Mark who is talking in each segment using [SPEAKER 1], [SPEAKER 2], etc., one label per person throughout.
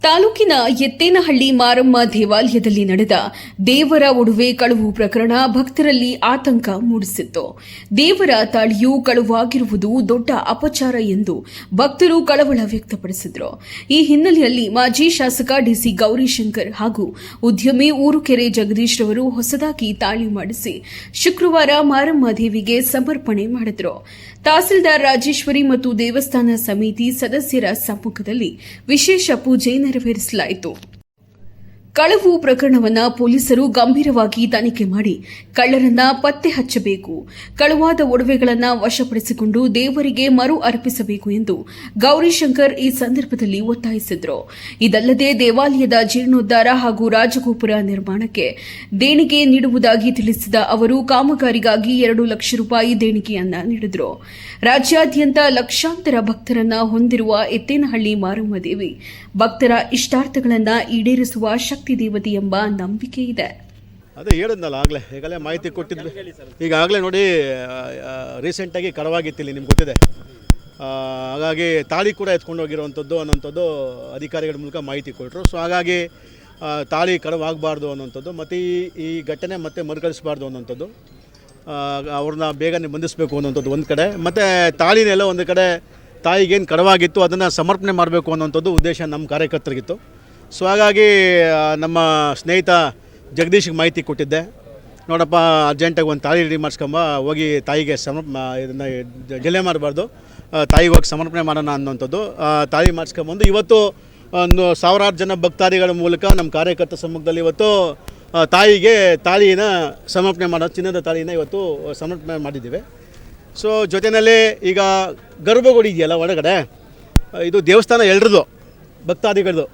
[SPEAKER 1] ತಾಲೂಕಿನ ಎತ್ತೇನಹಳ್ಳಿ ಮಾರಮ್ಮ ದೇವಾಲಯದಲ್ಲಿ ನಡೆದ ದೇವರ ಒಡವೆ ಕಳುವು ಪ್ರಕರಣ ಭಕ್ತರಲ್ಲಿ ಆತಂಕ ಮೂಡಿಸಿತ್ತು. ದೇವರ ತಾಳಿಯು ಕಳುವಾಗಿರುವುದು ದೊಡ್ಡ ಅಪಚಾರ ಎಂದು ಭಕ್ತರು ಕಳವಳ ವ್ಯಕ್ತಪಡಿಸಿದರು. ಈ ಹಿನ್ನೆಲೆಯಲ್ಲಿ ಮಾಜಿ ಶಾಸಕ ಡಿಸಿ ಗೌರಿಶಂಕರ್ ಹಾಗೂ ಉದ್ಯಮಿ ಊರುಕೆರೆ ಜಗದೀಶ್ ರವರು ಹೊಸದಾಗಿ ತಾಳಿ ಮಾಡಿಸಿ ಶುಕ್ರವಾರ ಮಾರಮ್ಮ ದೇವಿಗೆ ಸಮರ್ಪಣೆ ಮಾಡಿದರು. ತಹಸೀಲ್ದಾರ್ ರಾಜೇಶ್ವರಿ ಮತ್ತು ದೇವಸ್ಥಾನ ಸಮಿತಿ ಸದಸ್ಯರ ಸಮ್ಮುಖದಲ್ಲಿ ವಿಶೇಷ ಪೂಜೆ ನೆರವೇರಿಸಲಾಯಿತು. ಕಳವು ಪ್ರಕರಣವನ್ನು ಪೊಲೀಸರು ಗಂಭೀರವಾಗಿ ತನಿಖೆ ಮಾಡಿ ಕಳ್ಳರನ್ನ ಪತ್ತೆ ಹಚ್ಚಬೇಕು, ಕಳುವಾದ ಒಡವೆಗಳನ್ನು ವಶಪಡಿಸಿಕೊಂಡು ದೇವರಿಗೆ ಮರು ಅರ್ಪಿಸಬೇಕು ಎಂದು ಗೌರಿಶಂಕರ್ ಈ ಸಂದರ್ಭದಲ್ಲಿ ಒತ್ತಾಯಿಸಿದರು. ಇದಲ್ಲದೆ ದೇವಾಲಯದ ಜೀರ್ಣೋದ್ಧಾರ ಹಾಗೂ ರಾಜಗೋಪುರ ನಿರ್ಮಾಣಕ್ಕೆ ದೇಣಿಗೆ ನೀಡುವುದಾಗಿ ತಿಳಿಸಿದ ಅವರು ಕಾಮಗಾರಿಗಾಗಿ 2 ಲಕ್ಷ ರೂಪಾಯಿ ದೇಣಿಗೆಯನ್ನ ನೀಡಿದರು. ರಾಜ್ಯಾದ್ಯಂತ ಲಕ್ಷಾಂತರ ಭಕ್ತರನ್ನ ಹೊಂದಿರುವ ಎತ್ತೇನಹಳ್ಳಿ ಮಾರಮ್ಮ ದೇವಿ ಭಕ್ತರ ಇಷ್ಟಾರ್ಥಗಳನ್ನು ಈಡೇರಿಸುವ ಶಕ್ತಿ ದೇವತೆ ಎಂಬ ನಂಬಿಕೆ ಇದೆ.
[SPEAKER 2] ಅದೇ ಹೇಳಿದ್ನಲ್ಲ ಈಗಲೇ ಮಾಹಿತಿ ಕೊಟ್ಟಿದ್ವಿ. ಈಗಾಗಲೇ ನೋಡಿ ರೀಸೆಂಟಾಗಿ ಕಡವಾಗಿತ್ತಿಲ್ಲಿ ನಿಮ್ಗೆ ಗೊತ್ತಿದೆ. ಹಾಗಾಗಿ ತಾಳಿ ಕೂಡ ಎತ್ಕೊಂಡು ಹೋಗಿರುವಂಥದ್ದು ಅನ್ನೋಂಥದ್ದು ಅಧಿಕಾರಿಗಳ ಮೂಲಕ ಮಾಹಿತಿ ಕೊಟ್ಟರು. ಸೊ ಹಾಗಾಗಿ ತಾಳಿ ಕಡವಾಗಬಾರ್ದು ಅನ್ನೋಂಥದ್ದು ಮತ್ತು ಈ ಘಟನೆ ಮತ್ತೆ ಮರುಕಳಿಸಬಾರ್ದು ಅನ್ನೋಂಥದ್ದು, ಅವ್ರನ್ನ ಬೇಗನೆ ಬಂಧಿಸಬೇಕು ಅನ್ನೋಂಥದ್ದು ಒಂದು ಕಡೆ, ಮತ್ತು ತಾಳಿನೆಲ್ಲ ಒಂದು ಕಡೆ ತಾಯಿಗೇನು ಕಡವಾಗಿತ್ತು ಅದನ್ನು ಸಮರ್ಪಣೆ ಮಾಡಬೇಕು ಅನ್ನೋಂಥದ್ದು ಉದ್ದೇಶ ನಮ್ಮ ಕಾರ್ಯಕರ್ತರಿಗಿತ್ತು. ಸೊ ಹಾಗಾಗಿ ನಮ್ಮ ಸ್ನೇಹಿತ ಜಗದೀಶ್ಗೆ ಮಾಹಿತಿ ಕೊಟ್ಟಿದ್ದೆ, ನೋಡಪ್ಪ ಅರ್ಜೆಂಟಾಗಿ ಒಂದು ತಾಳಿ ರೆಡಿ ಮಾಡಿಸ್ಕೊಂಬ, ಹೋಗಿ ತಾಯಿಗೆ ಇದನ್ನು ಡಿಲೇ ಮಾಡಬಾರ್ದು, ತಾಯಿಗೆ ಹೋಗಿ ಸಮರ್ಪಣೆ ಮಾಡೋಣ ಅನ್ನೋಂಥದ್ದು. ತಾಳಿ ಮಾಡಿಸ್ಕೊಂಬಂದು ಇವತ್ತು ಸಾವಿರಾರು ಜನ ಭಕ್ತಾದಿಗಳ ಮೂಲಕ ನಮ್ಮ ಕಾರ್ಯಕರ್ತ ಸಮ್ಮುಖದಲ್ಲಿ ಇವತ್ತು ತಾಯಿಗೆ ತಾಳಿನ ಸಮರ್ಪಣೆ ಮಾಡೋದು, ಚಿನ್ನದ ತಾಳಿನ ಇವತ್ತು ಸಮರ್ಪಣೆ ಮಾಡಿದ್ದೀವಿ. ಸೊ ಜೊತೆಯಲ್ಲಿ ಈಗ ಗರ್ಭಗುಡಿ ಇದೆಯಲ್ಲ ಒಳಗಡೆ, ಇದು ದೇವಸ್ಥಾನ ಎಲ್ರದ್ದು, ಭಕ್ತಾದಿಗಳದು,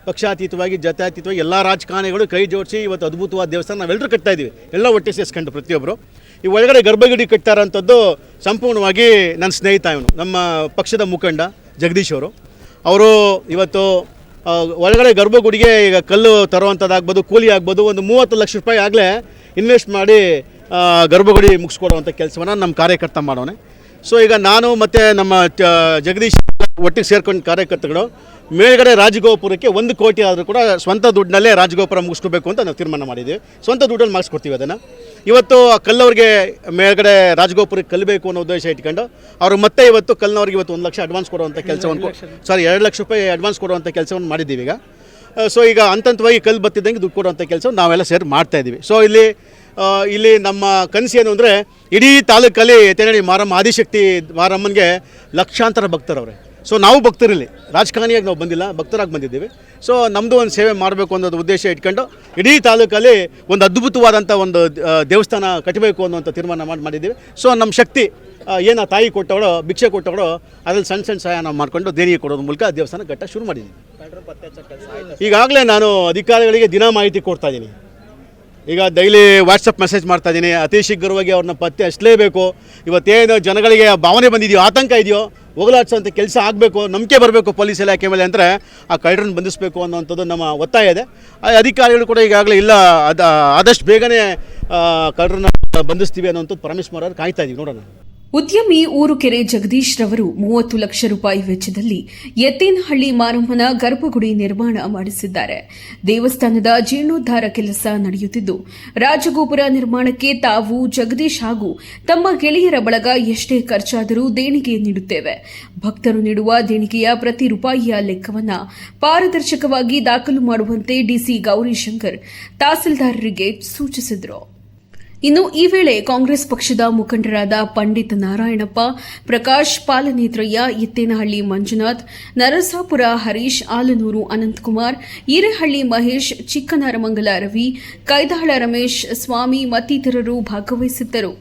[SPEAKER 2] ಪಕ್ಷಾತೀತವಾಗಿ ಜಾತ್ಯತೀತವಾಗಿ ಎಲ್ಲ ರಾಜಕಾರಣಿಗಳು ಕೈ ಜೋಡಿಸಿ ಇವತ್ತು ಅದ್ಭುತವಾದ ದೇವಸ್ಥಾನ ನಾವೆಲ್ಲರೂ ಕಟ್ತಾ ಇದ್ದೀವಿ, ಎಲ್ಲ ಒಟ್ಟಿಗೆ ಸೇರಿಸ್ಕೊಂಡು ಪ್ರತಿಯೊಬ್ಬರು. ಈ ಒಳಗಡೆ ಗರ್ಭಗುಡಿ ಕಟ್ತಾರಂಥದ್ದು ಸಂಪೂರ್ಣವಾಗಿ ನನ್ನ ಸ್ನೇಹಿತ ಇವನು, ನಮ್ಮ ಪಕ್ಷದ ಮುಖಂಡ ಜಗದೀಶ್ ಅವರು ಇವತ್ತು ಒಳಗಡೆ ಗರ್ಭಗುಡಿಗೆ ಈಗ ಕಲ್ಲು ತರುವಂಥದ್ದಾಗ್ಬೋದು, ಕೂಲಿ ಆಗ್ಬೋದು, ಒಂದು 30 ಲಕ್ಷ ರೂಪಾಯಿ ಆಗಲೇ ಇನ್ವೆಸ್ಟ್ ಮಾಡಿ ಗರ್ಭಗುಡಿ ಮುಗಿಸ್ಕೊಡುವಂಥ ಕೆಲಸವನ್ನು ನಮ್ಮ ಕಾರ್ಯಕರ್ತ ಮಾಡೋನೆ. ಸೊ ಈಗ ನಾನು ಮತ್ತು ನಮ್ಮ ಜಗದೀಶ್ ಒಟ್ಟಿಗೆ ಸೇರ್ಕೊಂಡು ಕಾರ್ಯಕರ್ತಗಳು ಮೇಲ್ಗಡೆ ರಾಜಗೋಪುರಕ್ಕೆ 1 ಕೋಟಿ ಆದರೂ ಕೂಡ ಸ್ವಂತ ದುಡ್ಡಿನಲ್ಲೇ ರಾಜಗೋಪುರ ಮುಗಿಸ್ಕೋಬೇಕು ಅಂತ ನಾವು ತೀರ್ಮಾನ ಮಾಡಿದ್ದೀವಿ. ಸ್ವಂತ ದುಡ್ಡಲ್ಲಿ ಮಾಡಿಸ್ಕೊಡ್ತೀವಿ ಅದನ್ನು. ಇವತ್ತು ಆ ಕಲ್ಲವ್ರಿಗೆ ಮೇಲ್ಗಡೆ ರಾಜಗೋಪುರಕ್ಕೆ ಕಲ್ಲಬೇಕು ಅನ್ನೋ ಉದ್ದೇಶ ಇಟ್ಕೊಂಡು ಅವರು ಮತ್ತೆ ಇವತ್ತು ಕಲ್ಲವ್ರಿಗೆ ಇವತ್ತು 1 ಲಕ್ಷ ಅಡ್ವಾನ್ಸ್ ಕೊಡುವಂಥ ಕೆಲಸವನ್ನು 2 ಲಕ್ಷ ರೂಪಾಯಿ ಅಡ್ವಾನ್ಸ್ ಕೊಡುವಂಥ ಕೆಲಸವನ್ನು ಮಾಡಿದ್ದೀವಿ ಈಗ. ಸೊ ಈಗ ಹಂತವಾಗಿ ಕಲ್ಲು ಬತ್ತಿದ್ದಂಗೆ ದುಡ್ಡು ಕೊಡುವಂಥ ಕೆಲಸವನ್ನು ನಾವೆಲ್ಲ ಸೇರಿ ಮಾಡ್ತಾಯಿದ್ದೀವಿ. ಸೊ ಇಲ್ಲಿ ನಮ್ಮ ಕನಸು ಏನು ಅಂದರೆ ಇಡೀ ತಾಲೂಕಲ್ಲಿ ಎತ್ತೇನಹಳ್ಳಿ ಮಾರಮ್ಮ ಆದಿಶಕ್ತಿ ಮಾರಮ್ಮನಿಗೆ ಲಕ್ಷಾಂತರ ಭಕ್ತರವ್ರೆ. ಸೊ ನಾವು ಭಕ್ತರಲ್ಲಿ ರಾಜಕಾರಣಿಯಾಗಿ ನಾವು ಬಂದಿಲ್ಲ, ಭಕ್ತರಾಗಿ ಬಂದಿದ್ದೀವಿ. ಸೊ ನಮ್ಮದು ಒಂದು ಸೇವೆ ಮಾಡಬೇಕು ಅನ್ನೋದು ಉದ್ದೇಶ ಇಟ್ಕೊಂಡು ಇಡೀ ತಾಲೂಕಲ್ಲಿ ಒಂದು ಅದ್ಭುತವಾದಂಥ ಒಂದು ದೇವಸ್ಥಾನ ಕಟ್ಟಬೇಕು ಅನ್ನೋಂಥ ತೀರ್ಮಾನ ಮಾಡಿದ್ದೀವಿ. ಸೊ ನಮ್ಮ ಶಕ್ತಿ ಏನು ತಾಯಿ ಕೊಟ್ಟವಳೋ, ಭಿಕ್ಷೆ ಕೊಟ್ಟವಳೋ, ಅದ್ರಲ್ಲಿ ಸಣ್ಣ ಸಹಾಯ ನಾವು ಮಾಡಿಕೊಂಡು ದೇಣಿಗೆ ಕೊಡೋದ್ರ ಮೂಲಕ ದೇವಸ್ಥಾನ ಕಟ್ಟ ಶುರು ಮಾಡಿದ್ದೀವಿ. ಈಗಾಗಲೇ ನಾನು ಅಧಿಕಾರಿಗಳಿಗೆ ದಿನ ಮಾಹಿತಿ ಕೊಡ್ತಾ ಇದ್ದೀನಿ. ಈಗ ಡೈಲಿ ವಾಟ್ಸಪ್ ಮೆಸೇಜ್ ಮಾಡ್ತಾ ಇದ್ದೀನಿ, ಅತಿ ಶೀಘ್ರವಾಗಿ ಅವ್ರನ್ನ ಪತ್ತೆ ಹಚ್ಚಲೇಬೇಕು. ಇವತ್ತೇನು ಜನಗಳಿಗೆ ಭಾವನೆ ಬಂದಿದೆಯೋ, ಆತಂಕ ಇದೆಯೋ, ಹೋಗಲಾಡಿಸೋಂಥ ಕೆಲಸ ಆಗಬೇಕು, ನಂಬಿಕೆ ಬರಬೇಕು ಪೊಲೀಸ್ ಇಲಾಖೆ ಮೇಲೆ ಅಂದರೆ ಆ ಕಳ್ಳರನ್ನು ಬಂಧಿಸಬೇಕು ಅನ್ನೋಂಥದ್ದು ನಮ್ಮ ಒತ್ತಾಯ ಇದೆ. ಅಧಿಕಾರಿಗಳು ಕೂಡ ಈಗಾಗಲೇ ಇಲ್ಲ ಆದಷ್ಟು ಬೇಗನೆ ಕಳ್ಳರನ್ನ ಬಂಧಿಸ್ತೀವಿ ಅನ್ನೋಂಥದ್ದು ಪ್ರಾಮಿಸ್ ಮಾಡೋರು ಕಾಯ್ತಾ ಇದ್ದೀವಿ, ನೋಡೋಣ.
[SPEAKER 1] ಉದ್ಯಮಿ ಊರುಕೆರೆ ಜಗದೀಶ್ ರವರು 30 ಲಕ್ಷ ರೂಪಾಯಿ ವೆಚ್ಚದಲ್ಲಿ ಎತ್ತೇನಹಳ್ಳಿ ಮಾರಮ್ಮನ ಗರ್ಭಗುಡಿ ನಿರ್ಮಾಣ ಮಾಡಿಸಿದ್ದಾರೆ. ದೇವಸ್ಥಾನದ ಜೀರ್ಣೋದ್ಧಾರ ಕೆಲಸ ನಡೆಯುತ್ತಿದ್ದು, ರಾಜಗೋಪುರ ನಿರ್ಮಾಣಕ್ಕೆ ತಾವು ಜಗದೀಶ್ ಹಾಗೂ ತಮ್ಮ ಗೆಳೆಯರ ಬಳಗ ಎಷ್ಟೇ ಖರ್ಚಾದರೂ ದೇಣಿಗೆ ನೀಡುತ್ತೇವೆ. ಭಕ್ತರು ನೀಡುವ ದೇಣಿಗೆಯ ಪ್ರತಿ ರೂಪಾಯಿಯ ಲೆಕ್ಕವನ್ನು ಪಾರದರ್ಶಕವಾಗಿ ದಾಖಲು ಮಾಡುವಂತೆ ಡಿಸಿ ಗೌರಿಶಂಕರ್ ತಹಸೀಲ್ದಾರರಿಗೆ ಸೂಚಿಸಿದರು. ಇನ್ನು ಈ ವೇಳೆ ಕಾಂಗ್ರೆಸ್ ಪಕ್ಷದ ಮುಖಂಡರಾದ ಪಂಡಿತ್ ನಾರಾಯಣಪ್ಪ, ಪ್ರಕಾಶ್ ಪಾಲನೇತ್ರಯ್ಯ, ಎತ್ತೇನಹಳ್ಳಿ ಮಂಜುನಾಥ್, ನರಸಾಪುರ ಹರೀಶ್, ಆಲನೂರು ಅನಂತಕುಮಾರ್, ಈರೇಹಳ್ಳಿ ಮಹೇಶ್, ಚಿಕ್ಕನಾರಮಂಗಲ ರವಿ, ಕೈದಾಳ ರಮೇಶ್, ಸ್ವಾಮಿ ಮತ್ತಿತರರು ಭಾಗವಹಿಸಿದ್ದರು.